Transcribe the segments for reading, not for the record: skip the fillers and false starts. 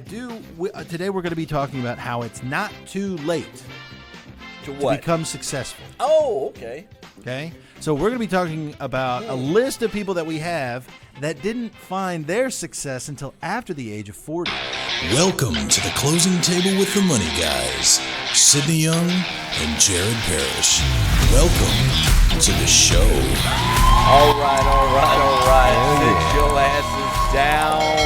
Today we're going to be talking about how it's not too late To to what? become successful. Oh, okay. Okay? So we're going to be talking about a list of people that we have that didn't find their success until after the age of 40. Welcome to the closing table with the money guys, Sidney Young and Jared Parrish. Welcome to the show. All right. Sit your asses down.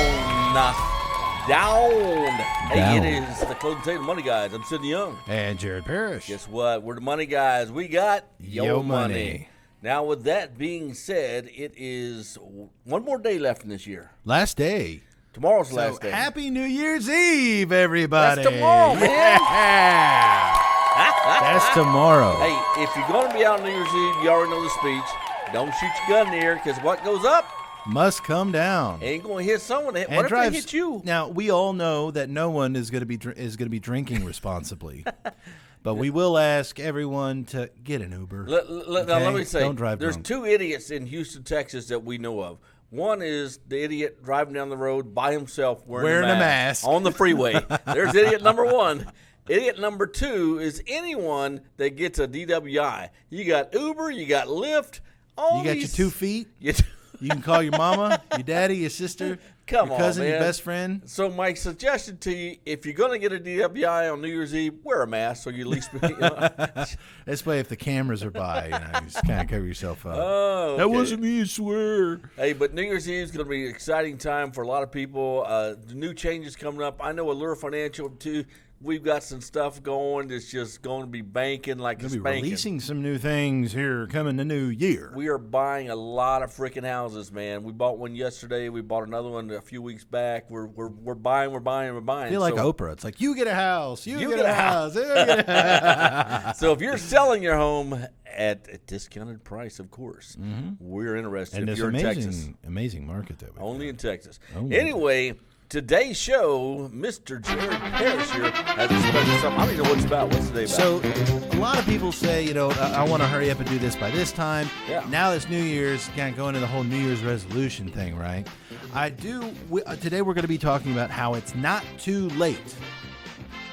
Hey, Down. it is the closing table money guys. I'm Sidney Young. And Jared Parrish. Guess what? We're the money guys. We got Yo money. Now, with that being said, it is one more day left in this year. Last day. Tomorrow's the So last day. happy New Year's Eve, everybody. That's tomorrow, man. Yeah. That's tomorrow. Hey, if you're going to be out on New Year's Eve, you already know the speech. Don't shoot your gun in the air, because what goes up Must come down. ain't going to hit someone. What And if drives- they hit you? Now we all know that no one is going to be drinking responsibly, but we will ask everyone to get an Uber. Now, Okay? let me say, Don't drive there's drunk. two idiots in Houston, Texas that we know of. One is the idiot driving down the road by himself wearing a mask on the freeway. There's idiot number one. Idiot number two is anyone that gets a DWI. You got Uber, you got Lyft. You got your 2 feet. You can call your mama, your daddy, your sister, Come your on, cousin, your man. best friend. So my suggestion to you, if you're going to get a DWI on New Year's Eve, wear a mask so you at least you know. This way, if the cameras are by, you just kind of cover yourself up. Oh, That okay. wasn't me, I swear. Hey, but New Year's Eve is going to be an exciting time for a lot of people. The new changes coming up. I know Allure Financial, too. We've got some stuff going that's just going to be banking like We'll it's be banking. releasing some new things here coming the new year. We are buying a lot of freaking houses, man. We bought one yesterday. We bought another one a few weeks back. We're buying. I feel like So- Oprah. It's like, you get a house, you You get a house. You get a So if you're selling your home at a discounted price, of course, we're interested. And if this you're in Texas, amazing market that we only in Texas. Oh, my Anyway, today's show, Mr. Jared Parrish here has a special something. I don't even know what it's about. What's today about? So a lot of people say, I want to hurry up and do this by this time. Yeah. Now this New Year's, kind of going into the whole New Year's resolution thing, right? Today we're going to be talking about how it's not too late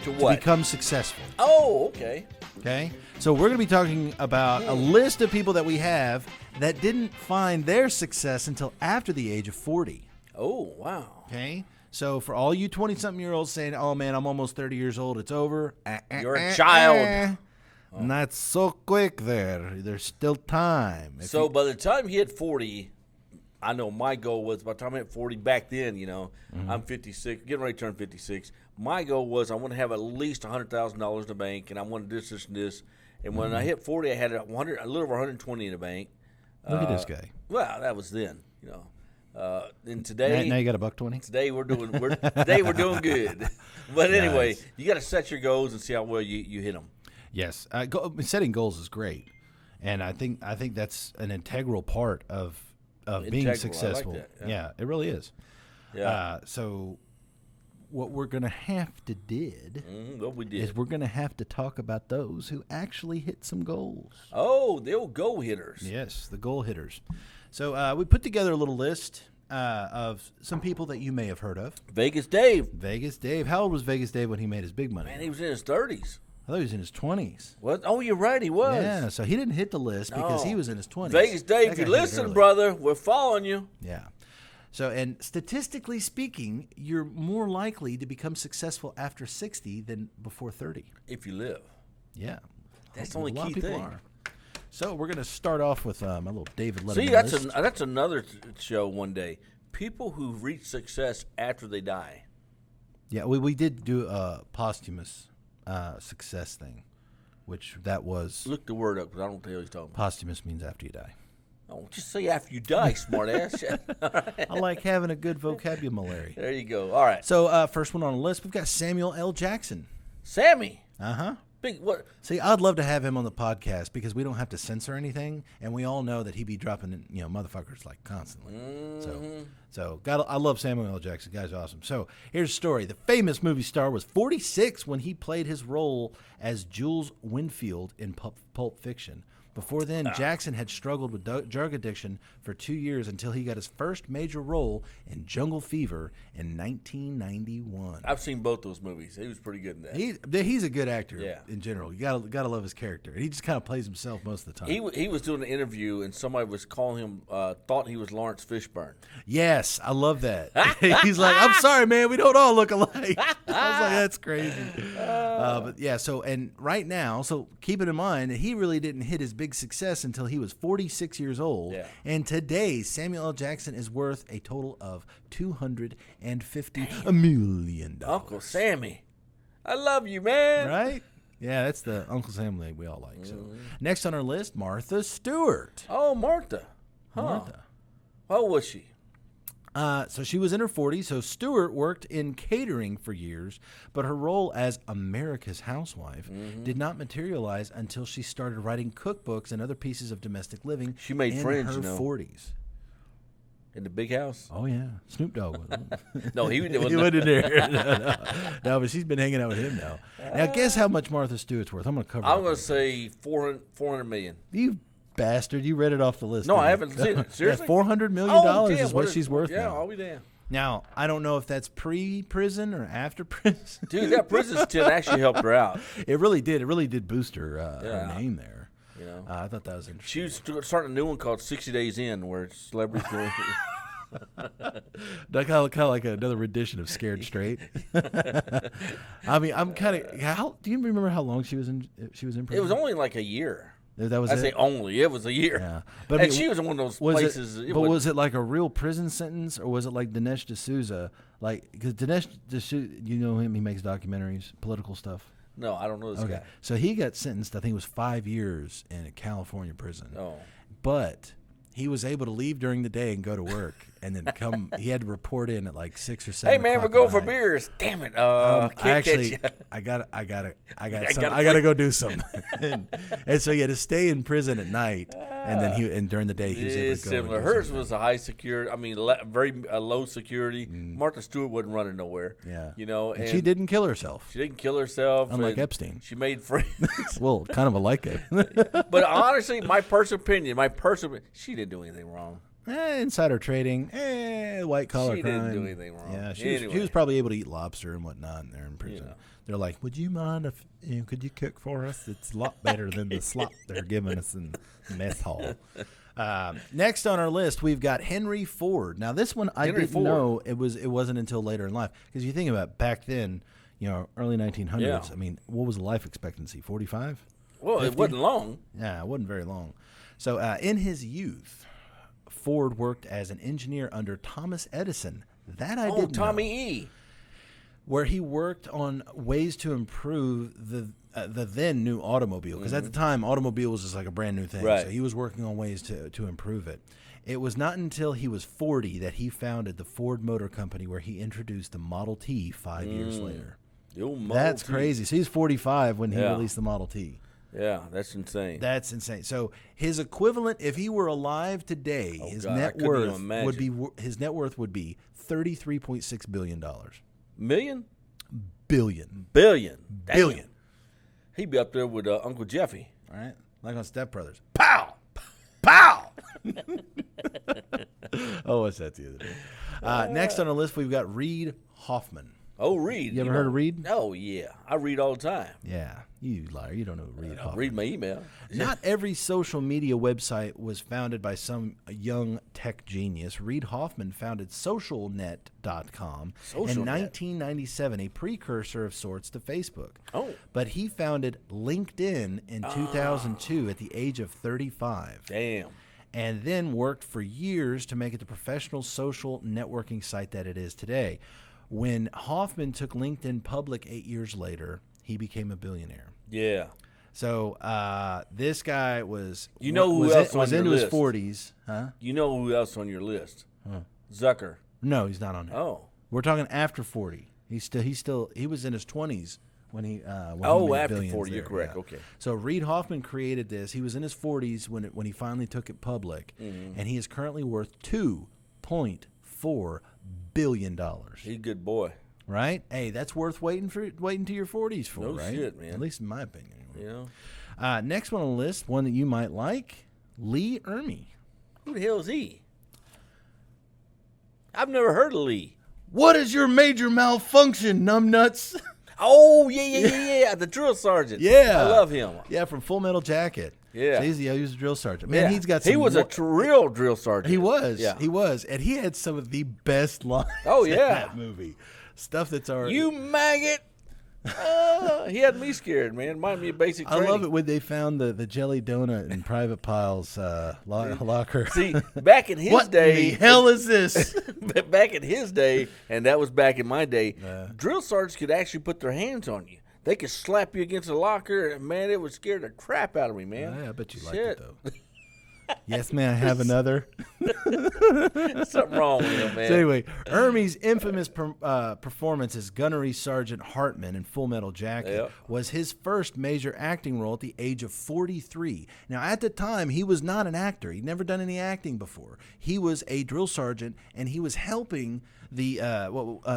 To to what? become successful. Oh, okay. Okay? So we're going to be talking about a list of people that we have that didn't find their success until after the age of 40. Oh, wow. Okay? So for all you 20-something-year-olds saying, oh, man, I'm almost 30 years old, it's over. You're a child. Not so quick there. There's still time. If So you- by the time he hit 40, I know my goal was by the time I hit 40 back then, I'm 56, getting ready to turn 56. My goal was I want to have at least $100,000 in the bank, and I wanted this, and this. And when I hit 40, I had a little over 120 in the bank. look at this guy. Well, that was then, And today, Now you got $1.20? today we're doing good. But anyway, Nice. you got to set your goals and see how well you hit them. Yes. Setting goals is great. And I think that's an integral part of being Integral, I like successful. that, yeah. Yeah, it really is. Yeah. So what we're going to have to did What we did. is we're going to have to talk about those who actually hit some goals. Oh, they'll go hitters. Yes, the goal hitters. So we put together a little list of some people that you may have heard of. Vegas Dave. Vegas Dave. How old was Vegas Dave when he made his big money? Man, he was in his 30s. I thought he was in his 20s. What? Oh, you're right. He was. Yeah, so he didn't hit the list because No. he was in his 20s. Vegas Dave, That if you guy hit it listen, early. brother, we're following you. Yeah. So, and statistically speaking, you're more likely to become successful after 60 than before 30. If you live. Yeah. That's the only A lot key of people thing. are. So we're going to start off with my little David Letterman See, that's list. that's another show one day. People who reach success after they die. Yeah, we did do a posthumous success thing, which that was Look the word up because I don't tell you what he's talking about. posthumous means after you die. Oh, just say after you die, smart ass. I like having a good vocabulary. There you go. All right. So first one on the list, we've got Samuel L. Jackson. Sammy. Uh-huh. Big what? See, I'd love to have him on the podcast because we don't have to censor anything, and we all know that he'd be dropping, motherfuckers like constantly. So I love Samuel L. Jackson. The guy's awesome. So here's a story. The famous movie star was 46 when he played his role as Jules Winfield in Pulp Fiction. Before then, Jackson had struggled with drug addiction for 2 years until he got his first major role in Jungle Fever in 1991. I've seen both those movies. He was pretty good in that. He's a good actor Yeah. in general. You gotta love his character. And he just kind of plays himself most of the time. He was doing an interview, and somebody was calling him, thought he was Lawrence Fishburne. Yes, I love that. He's like, I'm sorry, man, we don't all look alike. I was like, that's crazy. But yeah, so, and right now, so keep it in mind that he really didn't hit his big success until he was 46 years old. Yeah. And today, Samuel L. Jackson is worth a total of $250 million. Uncle Sammy, I love you, man. Right? Yeah, that's the Uncle Sam thing we all like. So next on our list, Martha Stewart. Oh, Martha. Huh. Martha. How old was she? So she was in her 40s. So Stewart worked in catering for years, but her role as America's housewife did not materialize until she started writing cookbooks and other pieces of domestic living. She made in friends, her you know. 40s. In the big house? Oh yeah, Snoop Dogg. No, he He wasn't. wasn't there. No, but she's been hanging out with him now. Now guess how much Martha Stewart's worth. I'm going to cover. I'm it. going to say 400 million. You bastard! You read it off the list. No, didn't I you? haven't seen it. Seriously? Yeah, $400 million damn, is what she's worth Yeah, now. I'll be damned. Now, I don't know if that's pre-prison or after prison. Dude, that prison stint actually helped her out. It really did. It really did boost her, her Yeah. name there. You know, I thought that was interesting. she was starting a new one called 60 Days In, where celebrities go. Kind of like another rendition of Scared Straight. I mean, I'm kind of. How do you remember how long she was in? She was in prison. It was only like a year. That was I it. say only. It was a year. Yeah, but I And mean, she was in one of those was places. It, but was it like a real prison sentence, or was it like Dinesh D'Souza? Like, because Dinesh D'Souza, you know him. He makes documentaries, political stuff. No, I don't know this guy. So he got sentenced. I think it was 5 years in a California prison. Oh. But he was able to leave during the day and go to work, and then come. He had to report in at like 6 or 7. Hey man, we're o'clock going at for night. beers. Damn it! I Can't actually, catch ya. I gotta gotta go do something. and so he had to stay in prison at night, and then during the day he was able It's to go. and similar. do Hers something. was a high security. I mean, very low security. Martha Stewart wasn't running nowhere. Yeah. You know, And she didn't kill herself. She didn't kill herself. Unlike and Epstein. She made friends. Well, kind of like it. But honestly, my personal opinion, she didn't do anything wrong. Insider trading, white collar She crime. didn't do anything wrong. Yeah, she Anyway. was probably able to eat lobster and whatnot in there in prison. know. They're like, "Would you mind if could you cook for us? It's a lot better than the slop they're giving us in the mess hall." Next on our list, we've got Henry Ford. Now, this one I Henry didn't Ford. know it wasn't until later in life, because you think about back then, early 1900s. Yeah. I mean, what was the life expectancy? 45. Well, 50? it wasn't long. Yeah, it wasn't very long. So in his youth, Ford worked as an engineer under Thomas Edison. That I didn't know. Tommy E. Where he worked on ways to improve the then new automobile. Because at the time, automobile was just like a brand new thing. Right. So he was working on ways to improve it. It was not until he was 40 that he founded the Ford Motor Company, where he introduced the Model T 5 years later. The old Model That's T. crazy. So he's 45 when he Yeah. released the Model T. Yeah, that's insane. That's insane. So his equivalent, if he were alive today, his God, I net couldn't even worth would be $33.6 billion. Million? Billion. Billion. Damn. Billion. He'd be up there with Uncle Jeffy. All right, like on Step Brothers. Pow, pow. Oh, what's that the other day? Next on our list, we've got Reid Hoffman. Oh, Reid. You ever heard of Reid? Oh, yeah. I read all the time. Yeah, you liar. You don't know Reid Hoffman. Read my email. Not every social media website was founded by some young tech genius. Reid Hoffman founded SocialNet.com in SocialNet. 1997, a precursor of sorts to Facebook. Oh. But he founded LinkedIn in 2002 at the age of 35. Damn. And then worked for years to make it the professional social networking site that it is today. When Hoffman took LinkedIn public 8 years later, he became a billionaire. Yeah. So this guy was You know who was else on was your into list? his 40s, huh? You know who else on your list? Zucker. No, he's not on there. Oh. We're talking after 40. He was in his 20s when he when Oh, he made after billions 40, you're there, correct, yeah. okay. So Reid Hoffman created this. He was in his 40s when he finally took it public, and he is currently worth $2.4 billion. He's a good boy. Right? Hey, that's worth waiting to your 40s for, No right? shit, man. At least in my opinion. You know? Next one on the list, one that you might like, Lee Ermey. Who the hell is he? I've never heard of Lee. What is your major malfunction, numbnuts? Oh, yeah. The drill sergeant. Yeah. I love him. Yeah, from Full Metal Jacket. Yeah. He was a drill sergeant. Man, Yeah. he's got some... He was a real drill sergeant. He was. Yeah. He was. And he had some of the best lines Oh, in yeah. that movie. Stuff that's already... You maggot. He had me scared, man. Reminded me of basic I training. love it when they found the jelly donut in Private Pyle's locker. See, back in his what day... the hell is this? back in his day, and that was back in my day, drill sergeants could actually put their hands on you. They could slap you against the locker, and, man, it would scare the crap out of me, man. Yeah, I bet you Shit. liked it, though. Yes, man, I have another. Something wrong with him, man. So anyway, Ermey's infamous performance as Gunnery Sergeant Hartman in Full Metal Jacket Yep. was his first major acting role at the age of 43. Now, at the time, he was not an actor. He'd never done any acting before. He was a drill sergeant, and he was helping the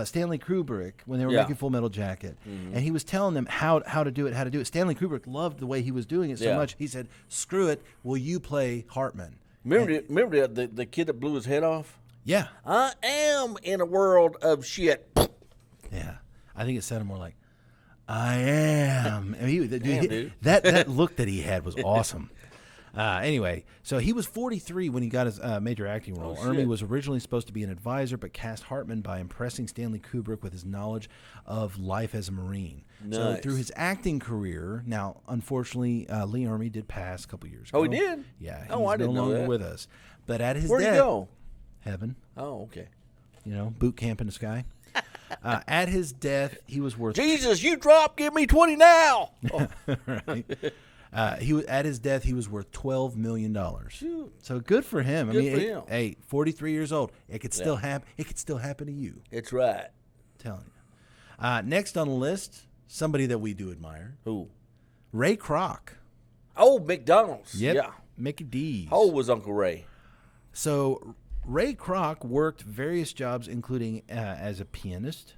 Stanley Kubrick when they were Yeah. making Full Metal Jacket, and he was telling them how to do it. Stanley Kubrick loved the way he was doing it so Yeah. much. He said, "Screw it, will you play Hartman?" Remember the kid that blew his head off? Yeah, I am in a world of shit. yeah. I think it sounded more like, "I am." I mean, Dude. that look that he had was awesome. Anyway, so he was 43 when he got his major acting role. Oh, Ermey shit. was originally supposed to be an advisor, but cast Hartman by impressing Stanley Kubrick with his knowledge of life as a Marine. So Nice. through his acting career, now, unfortunately, Lee Ermey did pass a couple years ago. Oh, he did? Yeah, he's Oh, I didn't no know longer that. with us. But at his Where'd he death, go? heaven, Oh, okay. boot camp in the sky. At his death, he was worth Jesus, you drop, give me 20 now. Oh, right. He was at his death. He was worth $12 million. Shoot. So good for him. I Good mean, for him. hey, 43 years old. It could still happen. It could still happen to you. it's right. I'm telling you. Next on the list, somebody that we do admire, Who? Ray Kroc. Oh, McDonald's. Yep. Yeah. Mickey D's. How old was Uncle Ray? So Ray Kroc worked various jobs, including as a pianist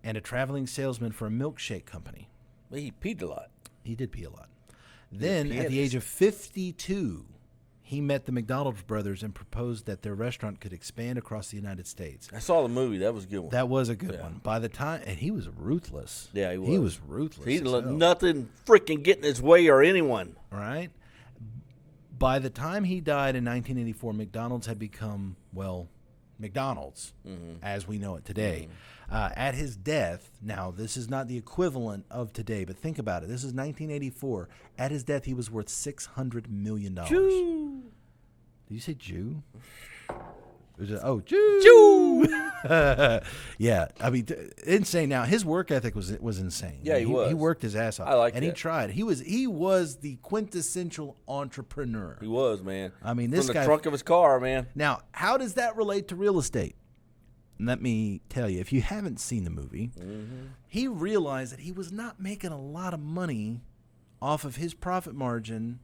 and a traveling salesman for a milkshake company. He peed a lot. He did pee a lot. Then, at the pianist. age of 52, he met the McDonald's brothers and proposed that their restaurant could expand across the United States. I saw the movie. That was a good one. That was a good one. By the time, and he was ruthless. Yeah, he was. He was ruthless. He as didn't let hell, nothing freaking get in his way or anyone. right? By the time he died in 1984, McDonald's had become, well, McDonald's as we know it today. At his death, now this is not the equivalent of today, but think about it. This is 1984. At his death, he was worth $600 million. Jew. Did you say Jew? Jew. Yeah, I mean, insane. Now his work ethic was insane. Yeah, he was. He worked his ass off. I like and he that. tried. He was the quintessential entrepreneur. He was, man. I mean, this From guy- the trunk of his car, man. Now, how does that relate to real estate? Let me tell you, if you haven't seen the movie, he realized that he was not making a lot of money off of his profit margin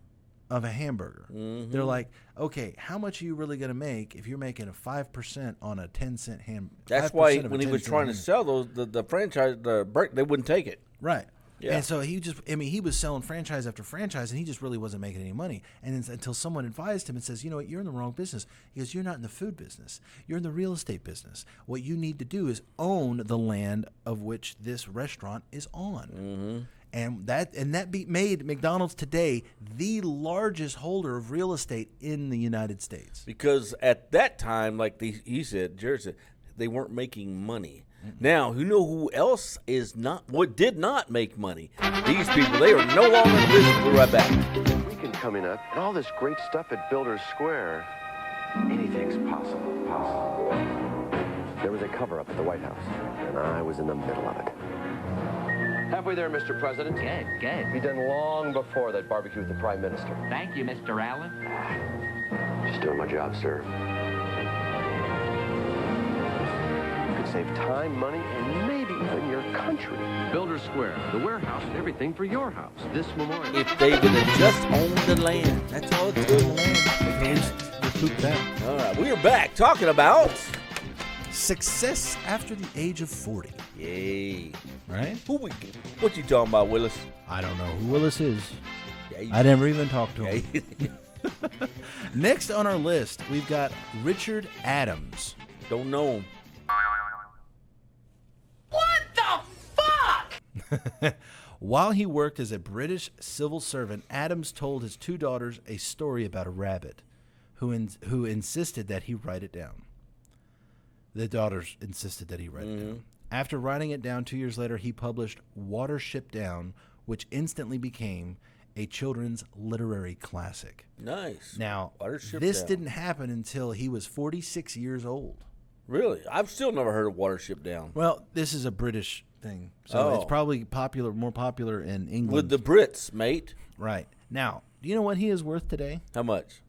of a hamburger. They're like, okay, how much are you really going to make if you're making a 5% on a 10-cent hamburger? That's why when he was trying to sell those, the franchise, they wouldn't take it. Right. Yeah. And so he was selling franchise after franchise, and he just really wasn't making any money. And then, until someone advised him and says, you know what, you're in the wrong business. He goes, you're not in the food business. You're in the real estate business. What you need to do is own the land of which this restaurant is on. And that made McDonald's today the largest holder of real estate in the United States. Because at that time, like Jared said, they weren't making money. Now, you know who else did not make money? These people, they are no longer in business. We'll be right back. Weekend coming up, and all this great stuff at Builders Square. Anything's possible. There was a cover-up at the White House, and I was in the middle of it. Halfway there, Mr. President. Good. Be done long before that barbecue with the Prime Minister. Thank you, Mr. Allen. Just doing my job, sir. Could save time, money, and maybe even your country. Builders Square, the warehouse and everything for your house. This Memorial. If they would have just owned the land, that's all it took. All right, we are back talking about Success after the age of 40. yay. Right? What you talking about, Willis? I don't know who Willis is. I never even talked to him. Next on our list, we've got Richard Adams. Don't know him. While he worked as a British civil servant, Adams told his two daughters a story about a rabbit who insisted that he write it down. The daughters insisted that he write it down. After writing it down 2 years later, he published Watership Down, which instantly became a children's literary classic. Nice. Now, Watership this Down. didn't happen until he was 46 years old. Really? I've still never heard of Watership Down. Well, this is a British thing, so it's Oh. probably more popular in England. With the Brits, mate. Right. Now, do you know what he is worth today? How much?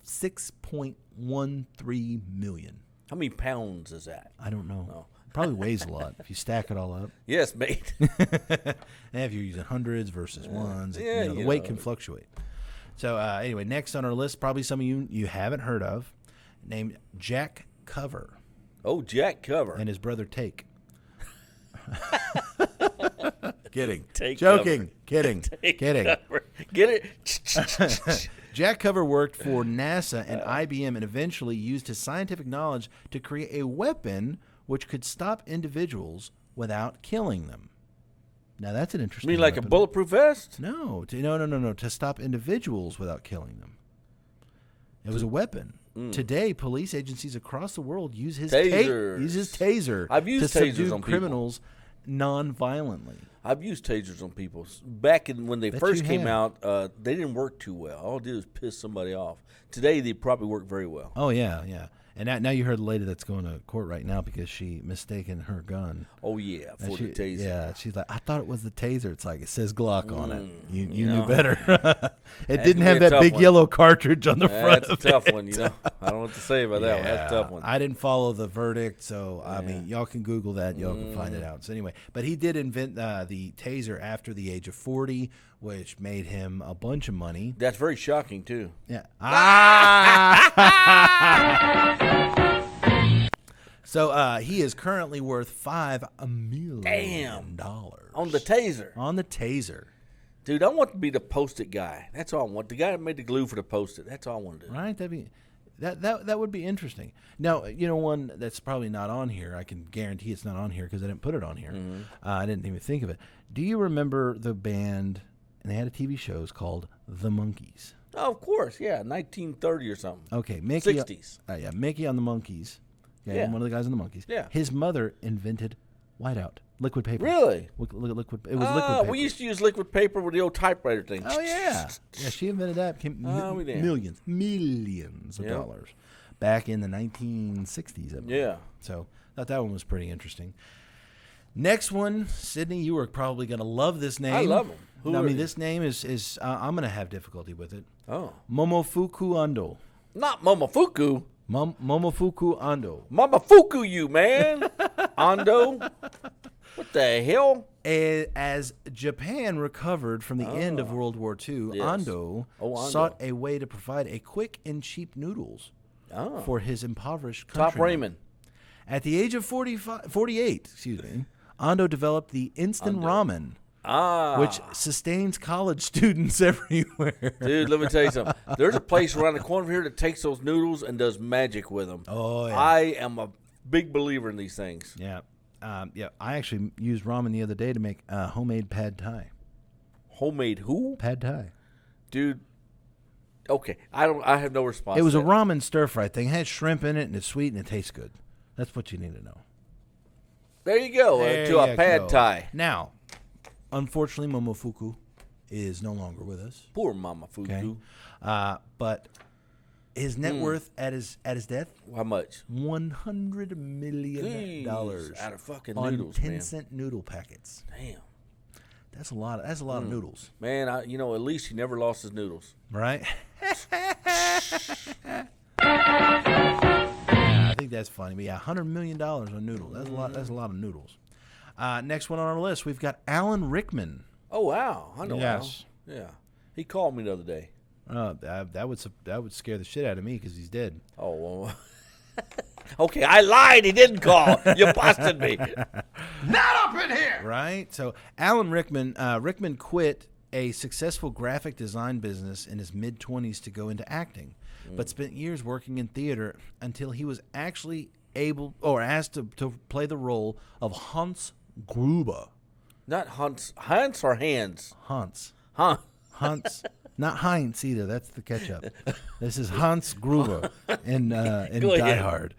$6.13 million. How many pounds is that? I don't know. Oh. Probably weighs a lot if you stack it all up. Yes, mate. And if you're using hundreds versus ones, yeah, the you weight know. can fluctuate. So anyway, next on our list, probably some of you haven't heard of, named Jack Cover Oh, Jack Cover. and his brother Take. Kidding. Take Joking. Cover. Kidding. Cover. Get it? Jack Cover worked for NASA and IBM and eventually used his scientific knowledge to create a weapon which could stop individuals without killing them. Now that's an You interesting mean like a weapon. bulletproof vest? No, to stop individuals without killing them. It was a weapon. Today, police agencies across the world use his Tasers. taser I've used to tasers subdue on people. criminals non-violently. I've used tasers on people. Back when they Bet first you came have. out, they didn't work too well. All it did was piss somebody off. Today, they probably work very well. Oh yeah. And now you heard the lady that's going to court right now because she mistaken her gun. Oh, yeah, And for the taser. Yeah, she's like, I thought it was the taser. It's like, it says Glock on it. You know. knew better. It That didn't could have be a that tough big one. yellow cartridge on the front That's a of tough it. one, I don't know what to say about that one. That's a tough one. I didn't follow the verdict, so I mean, y'all can Google that. Y'all can find it out. So anyway, but he did invent the taser after the age of 40, which made him a bunch of money. That's very shocking, too. Yeah. So he is currently worth $5 million. Damn. On the taser. On the taser. Dude, I want to be the Post-it guy. That's all I want. The guy that made the glue for the Post-it. That's all I want to do. Right? That would be interesting. Now, one that's probably not on here, I can guarantee it's not on here because I didn't put it on here. I didn't even think of it. Do you remember the band, and they had a TV show, it's called The Monkees? Oh, of course. Yeah, 1930 or something. Okay, Mickey. 60s. Yeah, Mickey on the Monkees. Okay, Yeah. one of the guys on the Monkees. Yeah. His mother invented whiteout, liquid paper. Really? Liquid. It was liquid paper. We used to use liquid paper with the old typewriter thing. Oh yeah, yeah. She invented that. We did. Millions of Yeah. dollars back in the 1960s. I believe. Yeah. So thought that one was pretty interesting. Next one, Sydney, you are probably going to love this name. I love him. Who I are mean, you? this name is I'm going to have difficulty with it. Oh. Momofuku Ando. Not Momofuku. Momofuku Ando. Momofuku, you, man. Ando. What the hell? As Japan recovered from the end of World War II, Yes. Ando Ando. sought a way to provide a quick and cheap noodles for his impoverished Top countrymen. Raymond. At the age of 48, Ando developed the instant ramen, which sustains college students everywhere. Dude, let me tell you something. There's a place around the corner here that takes those noodles and does magic with them. Oh, yeah. I am a big believer in these things. Yeah. I actually used ramen the other day to make homemade pad thai. Homemade who? Pad thai. Dude. Okay. I have no response. It was to a that. ramen stir fry thing. It had shrimp in it, and it's sweet, and it tastes good. That's what you need to know. There you go. There To a you pad go. thai. Now, unfortunately, Momofuku is no longer with us. Poor Momofuku. Okay. But his net worth at his death, How much? $100 million Jeez, out of fucking on noodles, 10-cent noodle packets. Damn. That's a lot. That's a lot of noodles, Man, at least he never lost his noodles. right? Yeah, I think that's funny. But yeah, $100 million on noodles. That's a lot. That's a lot of noodles. Next one on our list, we've got Alan Rickman. Oh, wow. I know Yes. Al. Yeah. He called me the other day. That would scare the shit out of me because he's dead. Oh, well. Okay, I lied. He didn't call. You busted me. Right? So Alan Rickman, Rickman quit a successful graphic design business in his mid-20s to go into acting, but spent years working in theater until he was actually able or asked to play the role of Hans Gruber. Not Hans or Hans? Hans. Huh? Hans. Not Heinz either. That's the ketchup. This is Hans Gruber in Go Die ahead. Hard.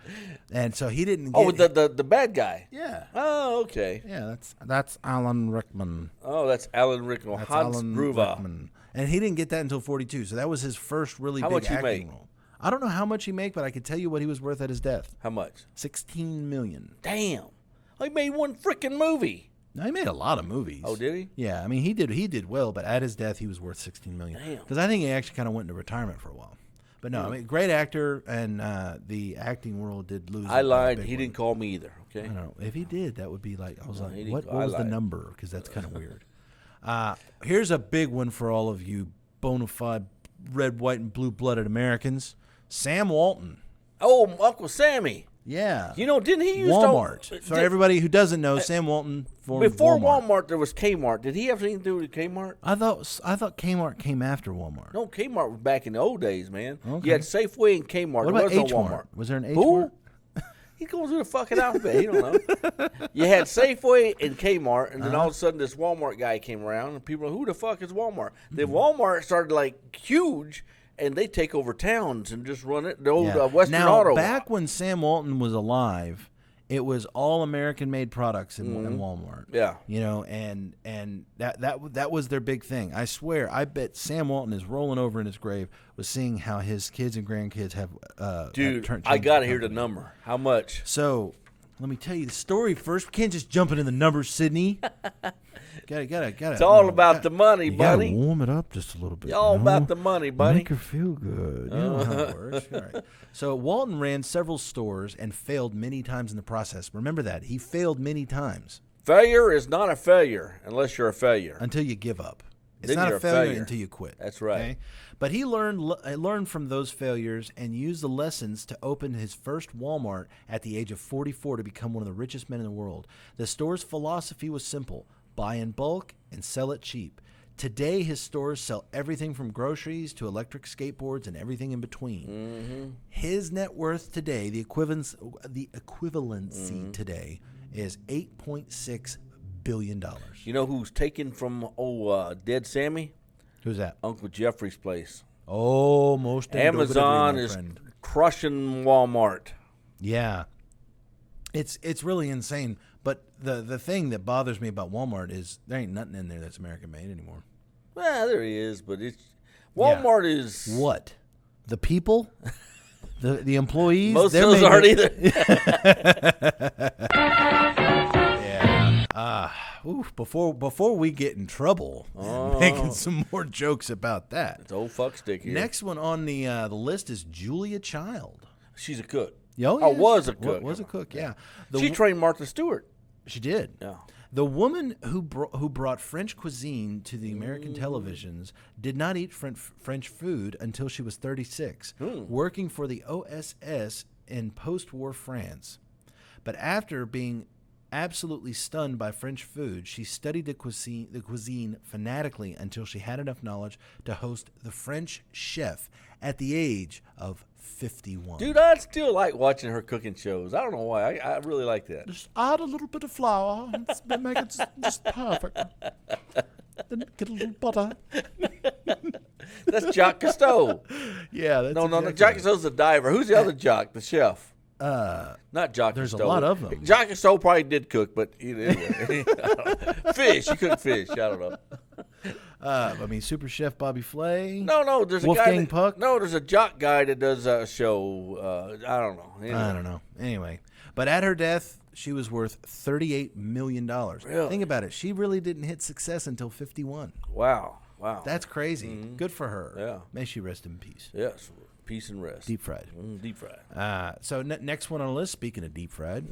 And so he didn't get... Oh, the bad guy. Yeah. Oh, okay. Yeah, that's Alan Rickman. Oh, that's Alan Rickman. That's Hans Alan Gruber. Rickman. And he didn't get that until 42. So that was his first really How big much he acting make? role. I don't know how much he made, but I can tell you what he was worth at his death. How much? $16 million. Damn. He made one freaking movie. Now, he made a lot of movies. Oh, did he? Yeah, I mean, he did well, but at his death, he was worth $16 million. Damn. Because I think he actually kind of went into retirement for a while. But no, I mean, great actor, and the acting world did lose. I a lied. big He one. didn't call me either. Okay. I don't know. If he did, that would be like, I was he like, didn't what call- I was the lied. number? Because that's kind of weird. Here's a big one for all of you bona fide red, white, and blue-blooded Americans. Sam Walton. Oh, Uncle Sammy. Yeah. You know, didn't he use Walmart. For everybody who doesn't know, Sam Walton formed before Walmart, there was Kmart. Did he have anything to do with Kmart? I thought Kmart came after Walmart. No, Kmart was back in the old days, man. Okay. You had Safeway and Kmart. What there about was no H Walmart. Mart? Was there an H Who? Mart? He goes through the fucking alphabet. He don't know. You had Safeway and Kmart, and then all of a sudden this Walmart guy came around, and people are, who the fuck is Walmart? Then Walmart started like huge, and they take over towns and just run it. The old Western now, Auto. back when Sam Walton was alive, it was all American-made products in Walmart. Yeah. You know, and that was their big thing. I swear, I bet Sam Walton is rolling over in his grave with seeing how his kids and grandkids have. Dude, have I changed got to the hear the company. number. How much? So, let me tell you the story first. We can't just jump into the numbers, Sydney. Gotta. It's all about the money, You gotta buddy. warm it up just a little bit. It's all you know? about the money, buddy. Make her feel good. You know how it works. All right. So Walton ran several stores and failed many times in the process. Remember that. He failed many times Failure is not a failure unless you're a failure. until you give up. It's Then not you're a a failure failure. until you quit. That's right. But he learned from those failures and used the lessons to open his first Walmart at the age of 44 to become one of the richest men in the world. The store's philosophy was simple: buy in bulk and sell it cheap. Today, his stores sell everything from groceries to electric skateboards and everything in between. His net worth today, the equivalency today, is $8.6 billion. You know who's taken from Dead Sammy? Who's that? Uncle Jeffrey's place. Oh, most Amazon indubitably, my is friend. crushing Walmart. Yeah. It's really insane. But the thing that bothers me about Walmart is there ain't nothing in there that's American made anymore. Well, there he is, but it's Walmart is What? The people? the employees? most of They're those made aren't it- either. Yeah. Before we get in trouble, making some more jokes about that. It's old fuck stick here. Next one on the list is Julia Child. She's a cook. Oh, Oh, yeah, was a cook. Was a cook, yeah. She trained Martha Stewart. She did. Yeah. The woman who brought French cuisine to the American televisions did not eat French food until she was 36, working for the OSS in post-war France. But after being absolutely stunned by French food, she studied the cuisine fanatically until she had enough knowledge to host The French Chef at the age of 51. Dude, I still like watching her cooking shows. I don't know why. I really like that. Just add a little bit of flour and make it just perfect. Then get a little butter. That's Jacques Cousteau. Yeah, that's No, exactly Jacques right. Cousteau's the diver. Who's the other Jacques, the chef? Not Jacques there's a Cousteau. lot of them. Jacques Cousteau probably did cook, but anyway. Fish. He cooked fish. I don't know. I mean, Super Chef Bobby Flay. No, there's a Wolfgang guy. Puck? No, there's a jock guy that does a show. I don't know. Anyway. I don't know. Anyway, but at her death, she was worth $38 million. Really? Think about it. She really didn't hit success until 51. Wow. That's crazy. Good for her. Yeah. May she rest in peace. Yes. Peace and rest. Deep fried. Deep fried. So next one on the list, speaking of deep fried,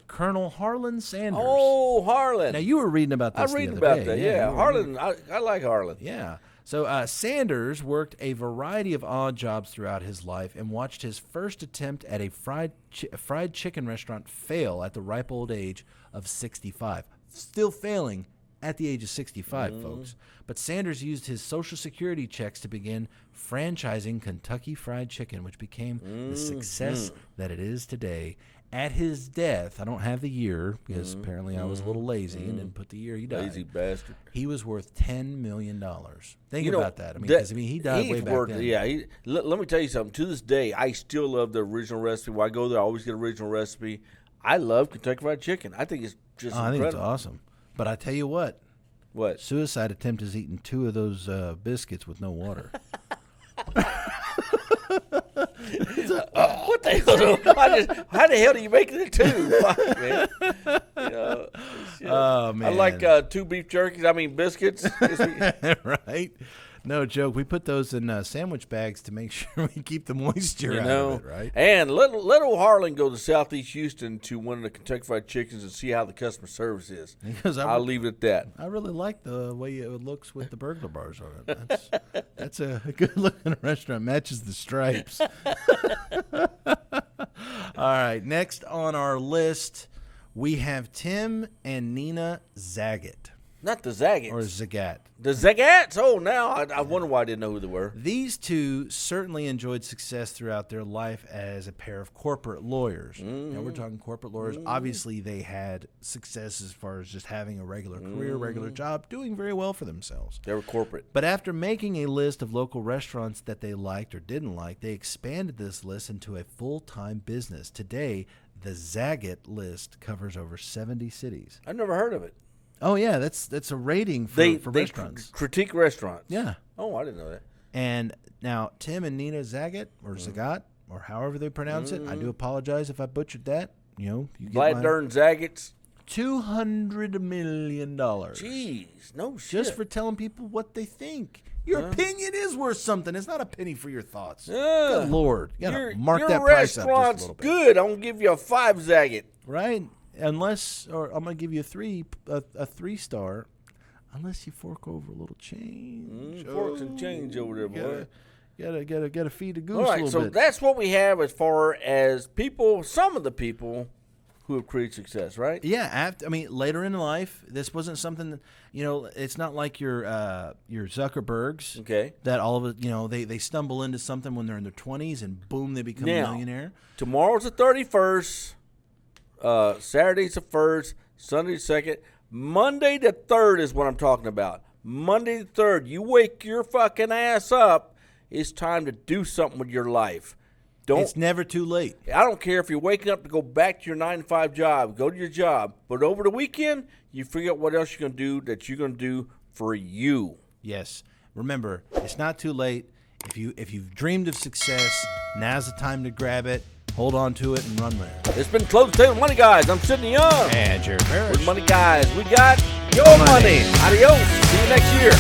Colonel Harlan Sanders. Oh, Harlan. Now, you were reading about I this the read other about day. that. you Yeah, were Harlan. I like Harlan. Yeah. So Sanders worked a variety of odd jobs throughout his life and watched his first attempt at a fried chicken restaurant fail at the ripe old age of 65. Still failing at the age of 65, folks. But Sanders used his Social Security checks to begin franchising Kentucky Fried Chicken, which became the success that it is today. At his death, I don't have the year because apparently I was a little lazy and didn't put the year he died. Lazy bastard. He was worth $10 million. Think about that. I mean, he died way back then. Yeah, let me tell you something. To this day, I still love the original recipe. When I go there, I always get original recipe. I love Kentucky Fried Chicken. I think it's just I incredible. think it's awesome. But I tell you what, What? suicide attempt is eating 2 of those biscuits with no water. What the hell? How the hell do you make it 2? Fuck, man. You know, shit. Oh, man. I like 2 beef jerkies. I mean biscuits. Right? No joke. We put those in sandwich bags to make sure we keep the moisture out of it, right? And let old Harlan go to Southeast Houston to one of the Kentucky Fried Chickens and see how the customer service is. Because I'll leave it at that. I really like the way it looks with the burglar bars on it. That's a good-looking restaurant. Matches the stripes. All right. Next on our list, we have Tim and Nina Zagat. Not the Zaggets. Or Zagat. The Zaggets? Oh, now I wonder why I didn't know who they were. These two certainly enjoyed success throughout their life as a pair of corporate lawyers. Now, we're talking corporate lawyers. Obviously, they had success as far as just having a regular career, regular job, doing very well for themselves. They were corporate. But after making a list of local restaurants that they liked or didn't like, they expanded this list into a full-time business. Today, the Zagat list covers over 70 cities. I've never heard of it. Oh, yeah, that's a rating for They restaurants. critique restaurants. Yeah. Oh, I didn't know that. And now Tim and Nina Zagat, or Zagat, or however they pronounce it, I do apologize if I butchered that. You know, you get Glad darn Zaggets. $200 million. Jeez, no shit. Just for telling people what they think. Your opinion is worth something. It's not a penny for your thoughts. Good Lord. You gotta mark that price up just a restaurant's little bit. good. I'm going to give you a 5 Zagat. Right? Unless, or I'm going to give you a 3-star, unless you fork over a little change. Forks and change over there, boy. Gotta feed the goose All a right, little so bit. that's what we have as far as people, some of the people who have created success, right? Yeah, later in life, this wasn't something that, it's not like your Zuckerbergs. Okay. That all of it, they stumble into something when they're in their 20s and boom, they become a millionaire. Tomorrow's the 31st. Saturday's the 1st. Sunday's the 2nd. Monday the 3rd is what I'm talking about. Monday the 3rd. You wake your fucking ass up. It's time to do something with your life. It's never too late. I don't care if you're waking up to go back to your 9-to-5 job. Go to your job. But over the weekend, you figure out what else you're going to do that you're going to do for you. Yes. Remember, it's not too late. If you've dreamed of success, now's the time to grab it. Hold on to it and run with it. It's been Closing Table with Money Guys. I'm Sidney Young. And Jared Parrish. With Money Guys, we got your money. Adios. See you next year.